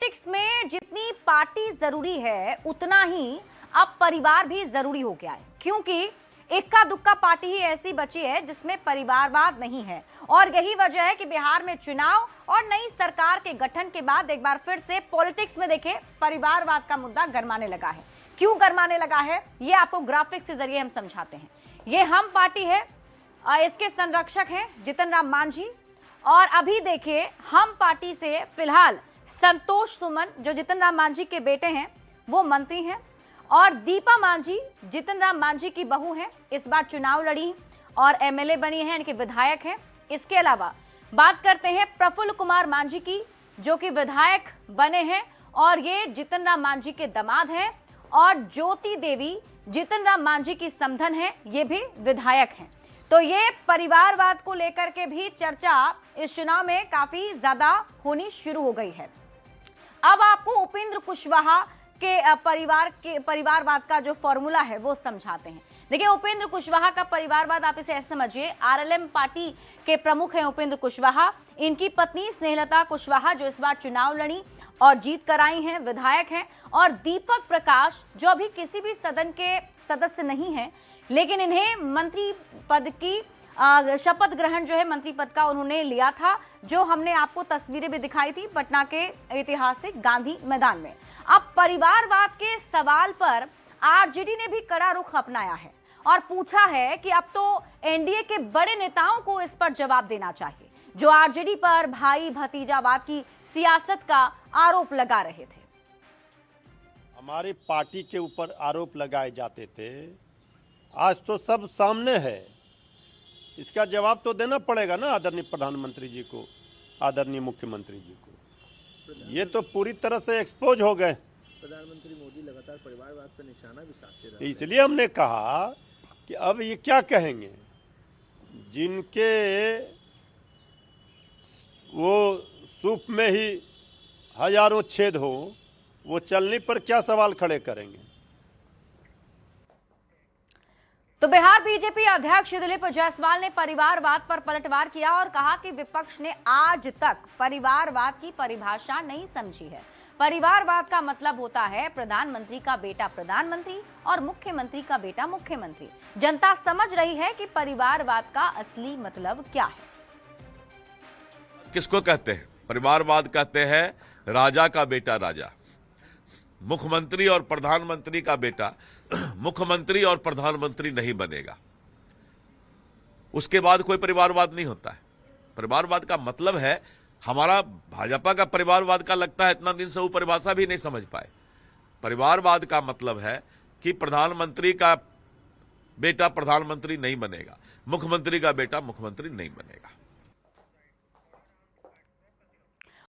Politics में जितनी party जरूरी है उतना ही अब परिवार भी जरूरी हो गया है, क्योंकि इक्का दुक्का पार्टी ही ऐसी बची है जिसमें परिवारवाद नहीं है। और यही वजह है कि बिहार में चुनाव और नई सरकार के गठन के बाद एक बार फिर से पॉलिटिक्स में देखें परिवारवाद का मुद्दा गरमाने लगा है। क्यों गरमाने लगा है ये आपको ग्राफिक्स के जरिए हम समझाते हैं। ये हम पार्टी है, इसके संरक्षक हैं जीतन राम मांझी। और अभी देखिए हम पार्टी से फिलहाल संतोष सुमन जो जीतन राम मांझी के बेटे हैं वो मंत्री हैं, और दीपा मांझी जीतन राम मांझी की बहू हैं, इस बार चुनाव लड़ी और एमएलए बनी हैं, इनके विधायक हैं। इसके अलावा बात करते हैं प्रफुल्ल कुमार मांझी की जो कि विधायक बने हैं और ये जीतन राम मांझी के दामाद हैं, और ज्योति देवी जीतन राम मांझी की समधन है, ये भी विधायक हैं। तो ये परिवारवाद को लेकर के भी चर्चा इस चुनाव में काफी ज्यादा होनी शुरू हो गई है। अब आपको उपेंद्र कुशवाहा के परिवारवाद का जो फॉर्मूला है वो समझाते हैं। देखिए उपेंद्र कुशवाहा का परिवारवाद आप इसे ऐसे समझिए, आरएलएम पार्टी के प्रमुख हैं उपेंद्र कुशवाहा, इनकी पत्नी स्नेहलता कुशवाहा जो इस बार चुनाव लड़ी और जीत कर आई हैं, विधायक हैं, और दीपक प्रकाश जो अभी किसी भी सदन के सदस्य नहीं हैं लेकिन इन्हें मंत्री पद की शपथ ग्रहण जो है मंत्री पद का उन्होंने लिया था, जो हमने आपको तस्वीरें भी दिखाई थी पटना के ऐतिहासिक गांधी मैदान में। अब परिवारवाद के सवाल पर आरजेडी ने भी कड़ा रुख अपनाया है और पूछा है कि अब तो एनडीए के बड़े नेताओं को इस पर जवाब देना चाहिए, जो आरजेडी पर भाई भतीजावाद की सियासत का आरोप लगा रहे थे। हमारी पार्टी के ऊपर आरोप लगाए जाते थे, आज तो सब सामने है, इसका जवाब तो देना पड़ेगा ना आदरणीय प्रधानमंत्री जी को, आदरणीय मुख्यमंत्री जी को। ये तो पूरी तरह से एक्सपोज हो गए। प्रधानमंत्री मोदी लगातार परिवारवाद पर निशाना भी साधते रहे। इसलिए हमने कहा कि अब ये क्या कहेंगे, जिनके वो सूप में ही हजारों छेद हो, वो चलने पर क्या सवाल खड़े करेंगे। तो बिहार बीजेपी अध्यक्ष दिलीप जायसवाल ने परिवारवाद पर पलटवार किया और कहा कि विपक्ष ने आज तक परिवारवाद की परिभाषा नहीं समझी है। परिवारवाद का मतलब होता है प्रधानमंत्री का बेटा प्रधानमंत्री और मुख्यमंत्री का बेटा मुख्यमंत्री। जनता समझ रही है कि परिवारवाद का असली मतलब क्या है। किसको कहते हैं? परिवारवाद कहते हैं राजा का बेटा राजा, मुख्यमंत्री और प्रधानमंत्री का बेटा मुख्यमंत्री और प्रधानमंत्री नहीं बनेगा, उसके बाद कोई परिवारवाद नहीं होता है। परिवारवाद का मतलब है, हमारा भाजपा का परिवारवाद का लगता है इतना दिन से वो परिभाषा भी नहीं समझ पाए। परिवारवाद का मतलब है कि प्रधानमंत्री का बेटा प्रधानमंत्री नहीं बनेगा, मुख्यमंत्री का बेटा मुख्यमंत्री नहीं बनेगा।